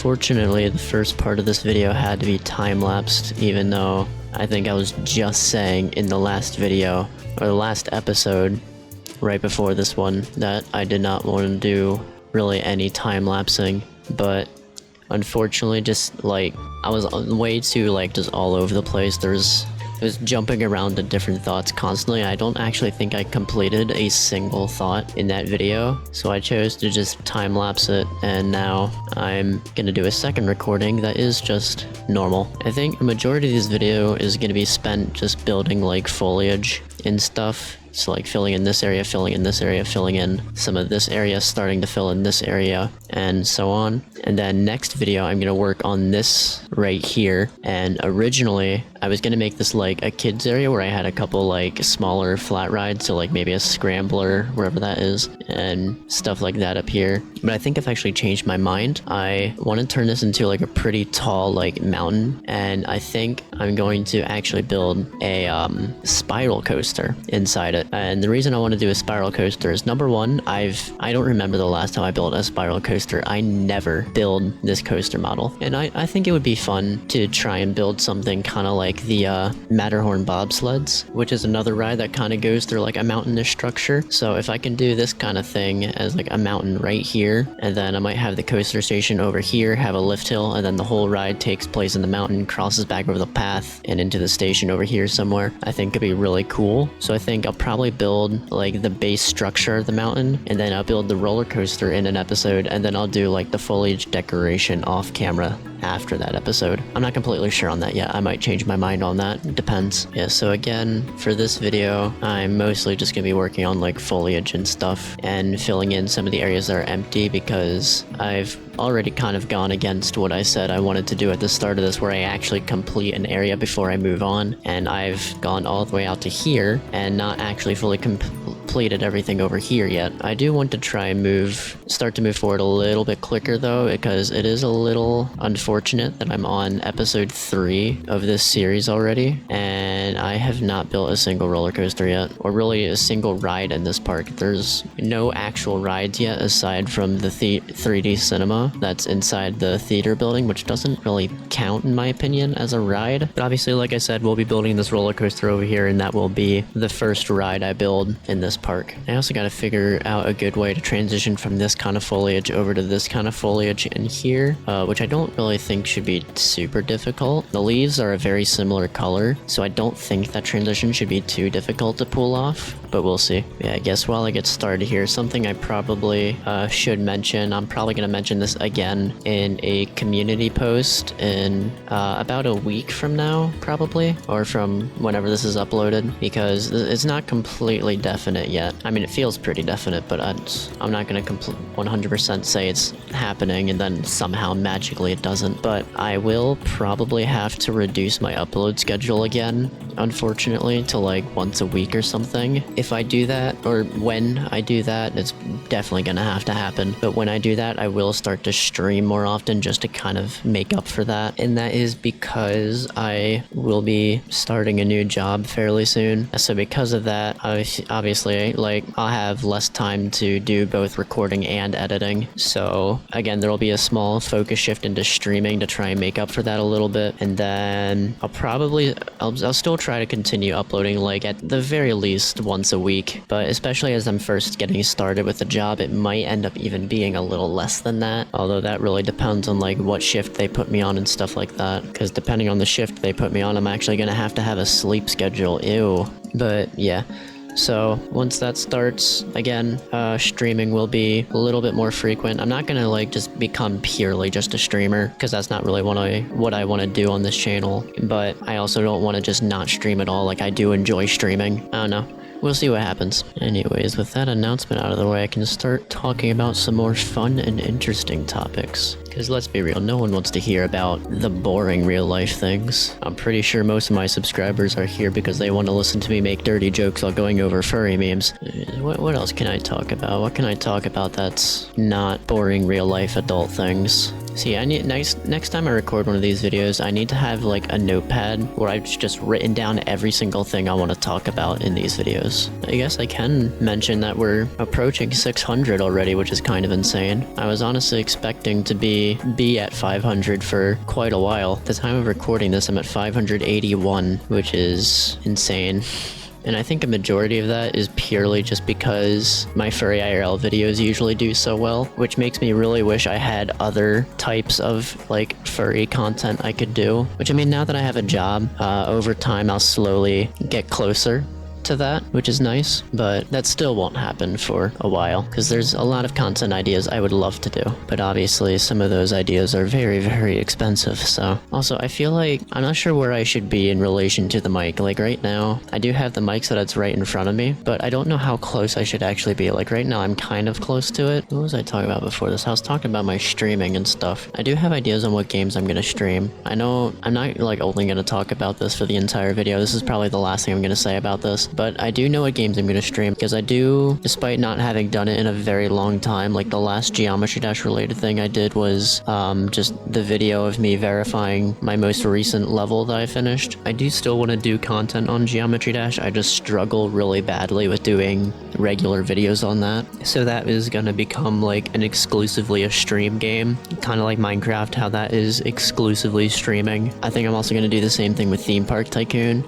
Unfortunately, the first part of this video had to be time-lapsed, even though I think I was just saying in the last video, or the last episode, right before this one, that I did not want to do really any time-lapsing, but unfortunately, just like, I was way too like just all over the place. I was jumping around to different thoughts constantly. I don't actually think I completed a single thought in that video, so I chose to just time-lapse it, and now I'm gonna do a second recording that is just normal. I think a majority of this video is gonna be spent just building like foliage and stuff. So like filling in this area, filling in this area, filling in some of this area, starting to fill in this area, and so on. And then next video, I'm gonna work on this right here. And originally, I was gonna make this like a kids area where I had a couple like smaller flat rides, so like maybe a scrambler, wherever that is, and stuff like that up here. But I think I've actually changed my mind. I want to turn this into like a pretty tall like mountain, and I think I'm going to actually build a spiral coaster inside it. And the reason I want to do a spiral coaster is, number one, I don't remember the last time I built a spiral coaster. I never build this coaster model, and I think it would be fun to try and build something kind of like the Matterhorn bobsleds, which is another ride that kind of goes through like a mountainous structure. So if I can do this kind of thing as like a mountain right here, and then I might have the coaster station over here, have a lift hill, and then the whole ride takes place in the mountain, crosses back over the path and into the station over here somewhere, I think could be really cool. So I think I'll probably build like the base structure of the mountain, and then I'll build the roller coaster in an episode, and then I'll do like the foliage decoration off camera after that episode. I'm not completely sure on that yet. I might change my mind on that. It depends. Yeah, so again, for this video, I'm mostly just gonna be working on like foliage and stuff and filling in some of the areas that are empty, because I've already kind of gone against what I said I wanted to do at the start of this, where I actually complete an area before I move on, and I've gone all the way out to here and not actually fully completed everything over here yet. I do want to try and start to move forward a little bit quicker though, because it is a little unfortunate that I'm on episode 3 of this series already, and I have not built a single roller coaster yet, or really a single ride in this park. There's no actual rides yet aside from the 3D cinema that's inside the theater building, which doesn't really count in my opinion as a ride. But obviously, like I said, we'll be building this roller coaster over here, and that will be the first ride I build in this park. I also got to figure out a good way to transition from this kind of foliage over to this kind of foliage in here, which I don't really think should be super difficult. The leaves are a very similar color, so I don't think that transition should be too difficult to pull off, but we'll see. Yeah, I guess while I get started here, something I probably should mention, I'm probably going to mention this again in a community post in about a week from now, probably, or from whenever this is uploaded, because it's not completely definite yet. I mean, it feels pretty definite, but I'm not going to 100% say it's happening and then somehow magically it doesn't. But I will probably have to reduce my upload schedule again, unfortunately, to like once a week or something. If I do that, or when I do that, it's definitely gonna have to happen. But when I do that, I will start to stream more often just to kind of make up for that. And that is because I will be starting a new job fairly soon. So because of that, obviously, like, I'll have less time to do both recording and editing. So again, there will be a small focus shift into streaming to try and make up for that a little bit. And then I'll still try to continue uploading like at the very least once a week, but especially as I'm first getting started with the job, it might end up even being a little less than that, although that really depends on like what shift they put me on and stuff like that, because depending on the shift they put me on, I'm actually gonna have to have a sleep schedule. Ew. But yeah, so once that starts, again, streaming will be a little bit more frequent. I'm not gonna like just become purely just a streamer, because that's not really what I want to do on this channel, but I also don't want to just not stream at all. Like, I do enjoy streaming. I don't know. We'll see what happens. Anyways, with that announcement out of the way, I can start talking about some more fun and interesting topics. Because let's be real, no one wants to hear about the boring real-life things. I'm pretty sure most of my subscribers are here because they want to listen to me make dirty jokes while going over furry memes. What else can I talk about? What can I talk about that's not boring real-life adult things? See, I need next time I record one of these videos, I need to have like a notepad where I've just written down every single thing I want to talk about in these videos. I guess I can mention that we're approaching 600 already, which is kind of insane. I was honestly expecting to be at 500 for quite a while. At the time of recording this, I'm at 581, which is insane. And I think a majority of that is purely just because my Furry IRL videos usually do so well, which makes me really wish I had other types of like furry content I could do. Which, I mean, now that I have a job, over time I'll slowly get closer to that, which is nice, but that still won't happen for a while because there's a lot of content ideas I would love to do, but obviously some of those ideas are very, very expensive. So also, I feel like I'm not sure where I should be in relation to the mic. Like right now I do have the mic so that's right in front of me, but I don't know how close I should actually be. Like right now I'm kind of close to it. What was I talking about before this? I was talking about my streaming and stuff. I do have ideas on what games I'm gonna stream. I know I'm not like only gonna talk about this for the entire video. This is probably the last thing I'm gonna say about this, but I do know what games I'm going to stream, because I do, despite not having done it in a very long time, like the last Geometry Dash related thing I did was just the video of me verifying my most recent level that I finished. I do still want to do content on Geometry Dash, I just struggle really badly with doing regular videos on that. So that is going to become like an exclusively a stream game, kind of like Minecraft, how that is exclusively streaming. I think I'm also going to do the same thing with Theme Park Tycoon,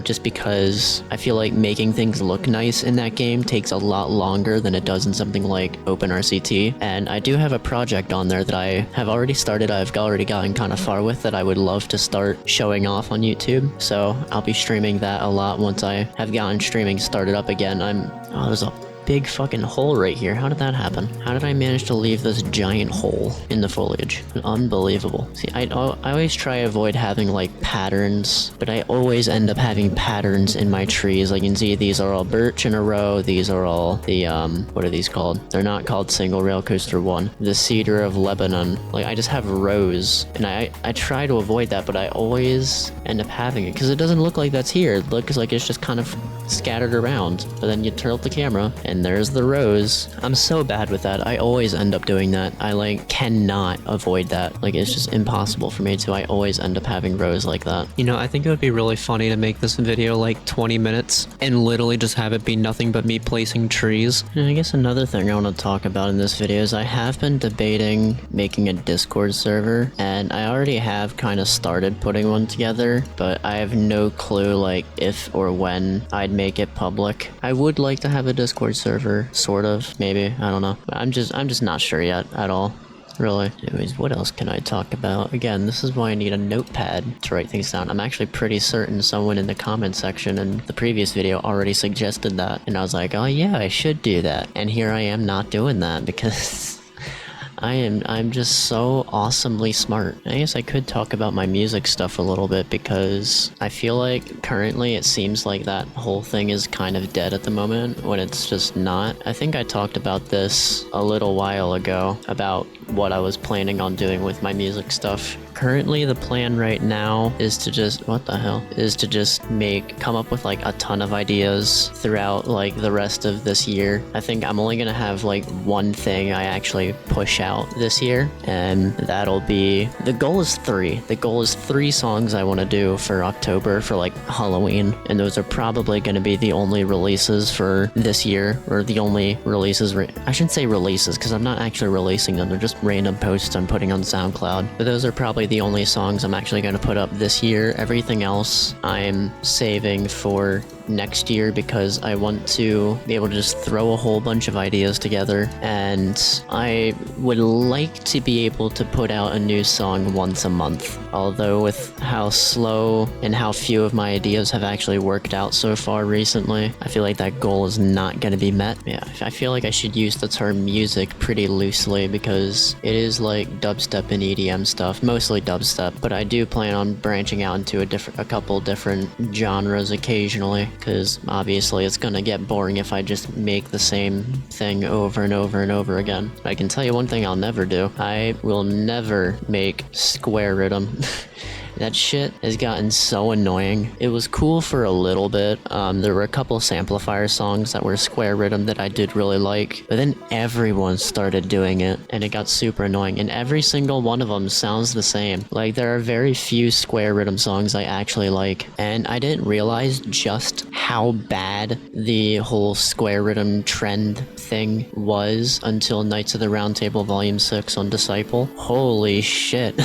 just because I feel like making things look nice in that game takes a lot longer than it does in something like OpenRCT. And I do have a project on there that I have already started, I've already gotten kind of far with, that I would love to start showing off on YouTube. So I'll be streaming that a lot once I have gotten streaming started up again. Oh, there's a big fucking hole right here. How did that happen? How did I manage to leave this giant hole in the foliage? Unbelievable. See, I always try to avoid having like patterns, but I always end up having patterns in my trees. Like you can see, these are all birch in a row. These are all the, what are these called? They're not called Single Rail Coaster 1. The Cedar of Lebanon. Like I just have rows, and I try to avoid that, but I always end up having it because it doesn't look like that's here. It looks like it's just kind of scattered around, but then you tilt the camera and there's the rows. I'm so bad with that. I always end up doing that. I like cannot avoid that. Like it's just impossible for me to. I always end up having rows like that. You know, I think it would be really funny to make this video like 20 minutes and literally just have it be nothing but me placing trees. And I guess another thing I want to talk about in this video is I have been debating making a Discord server, and I already have kind of started putting one together, but I have no clue like if or when I'd make it public. I would like to have a Discord server, sort of, maybe, I don't know. But I'm just not sure yet at all, really. Anyways, what else can I talk about? Again, this is why I need a notepad to write things down. I'm actually pretty certain someone in the comment section in the previous video already suggested that, and I was like, oh yeah, I should do that. And here I am not doing that because I'm just so awesomely smart. I guess I could talk about my music stuff a little bit, because I feel like currently it seems like that whole thing is kind of dead at the moment, when it's just not. I think I talked about this a little while ago, about what I was planning on doing with my music stuff. Currently the plan right now is to just, come up with like a ton of ideas throughout like the rest of this year. I think I'm only gonna have like one thing I actually push out this year, and that'll be, the goal is 3. The goal is 3 songs I want to do for October for like Halloween, and those are probably going to be the only releases for this year, or the only releases, I shouldn't say releases because I'm not actually releasing them, they're just random posts I'm putting on SoundCloud, but those are probably the only songs I'm actually going to put up this year. Everything else I'm saving for next year, because I want to be able to just throw a whole bunch of ideas together, and I would like to be able to put out a new song once a month. Although with how slow and how few of my ideas have actually worked out so far recently, I feel like that goal is not going to be met. Yeah, I feel like I should use the term music pretty loosely, because it is like dubstep and EDM stuff, mostly dubstep, but I do plan on branching out into a couple different genres occasionally, because obviously it's gonna get boring if I just make the same thing over and over and over again. But I can tell you one thing I'll never do. I will never make square rhythm. That shit has gotten so annoying. It was cool for a little bit. There were a couple Samplifier songs that were square rhythm that I did really like, but then everyone started doing it, and it got super annoying, and every single one of them sounds the same. Like, there are very few square rhythm songs I actually like, and I didn't realize just how bad the whole square rhythm trend thing was until Knights of the Round Table Volume 6 on Disciple. Holy shit.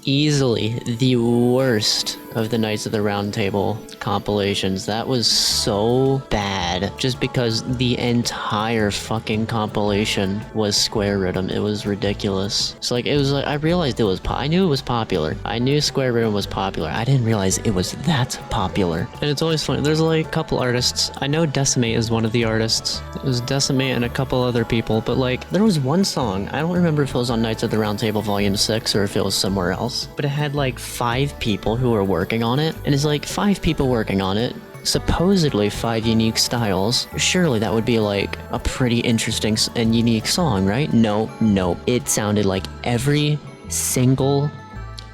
Easily the worst of the Knights of the Round Table compilations. That was so bad, just because the entire fucking compilation was square rhythm. It was ridiculous. So like, it was like, I realized it was I knew it was popular. I knew square rhythm was popular. I didn't realize it was that popular. And it's always funny, there's like a couple artists. I know Decimate is one of the artists. It was Decimate and a couple other people, but like, there was one song, I don't remember if it was on Knights of the Round Table Volume 6 or if it was somewhere else, but it had like 5 people who were working on it, and it's like 5 people working on it, supposedly 5 unique styles. Surely that would be like a pretty interesting and unique song, right? No, it sounded like every single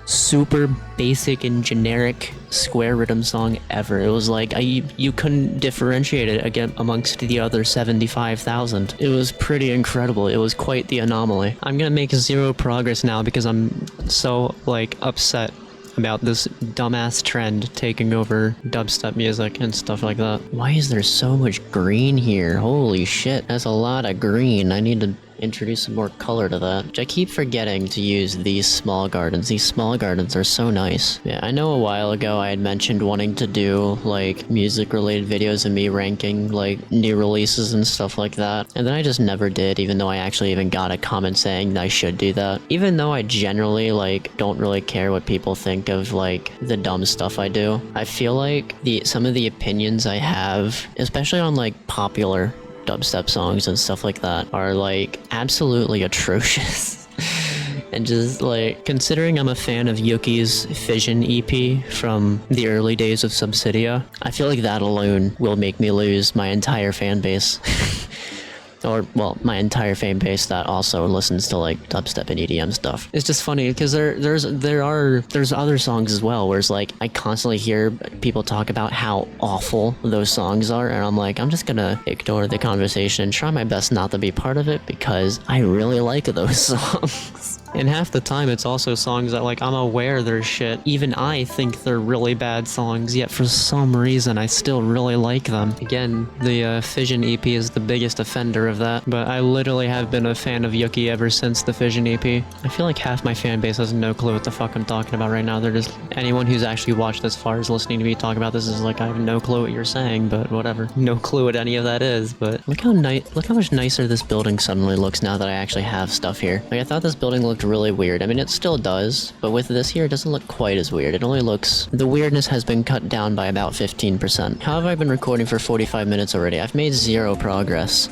super basic and generic square rhythm song ever. It was like you couldn't differentiate it again amongst the other 75,000. It was pretty incredible. It was quite the anomaly. I'm gonna make 0 progress now because I'm so like upset about this dumbass trend taking over dubstep music and stuff like that. Why is there so much green here? Holy shit, that's a lot of green. I need to introduce some more color to that. Which I keep forgetting to use these small gardens. These small gardens are so nice. Yeah, I know a while ago I had mentioned wanting to do like music related videos and me ranking like new releases and stuff like that. And then I just never did, even though I actually even got a comment saying that I should do that. Even though I generally like don't really care what people think of like the dumb stuff I do. I feel like some of the opinions I have, especially on like popular dubstep songs and stuff like that, are like absolutely atrocious. And just like, considering I'm a fan of Yuki's Fission EP from the early days of Subsidia, I feel like that alone will make me lose my entire fan base. Or, well, my entire fan base that also listens to like dubstep and EDM stuff. It's just funny because there's other songs as well where it's like I constantly hear people talk about how awful those songs are, and I'm like, I'm just gonna ignore the conversation and try my best not to be part of it because I really like those songs. And half the time it's also songs that like I'm aware they're shit. Even I think they're really bad songs, yet for some reason I still really like them. Again, the Fission EP is the biggest offender of that, but I literally have been a fan of Yuki ever since the Fission EP. I feel like half my fan base has no clue what the fuck I'm talking about right now. They're just, anyone who's actually watched this far is listening to me talk about this is like, I have no clue what you're saying, but whatever. No clue what any of that is, but look how much nicer this building suddenly looks now that I actually have stuff here. Like, I thought this building looked really weird. I mean, it still does, but with this here, it doesn't look quite as weird. It only looks, the weirdness has been cut down by about 15%. How have I been recording for 45 minutes already? I've made 0 progress.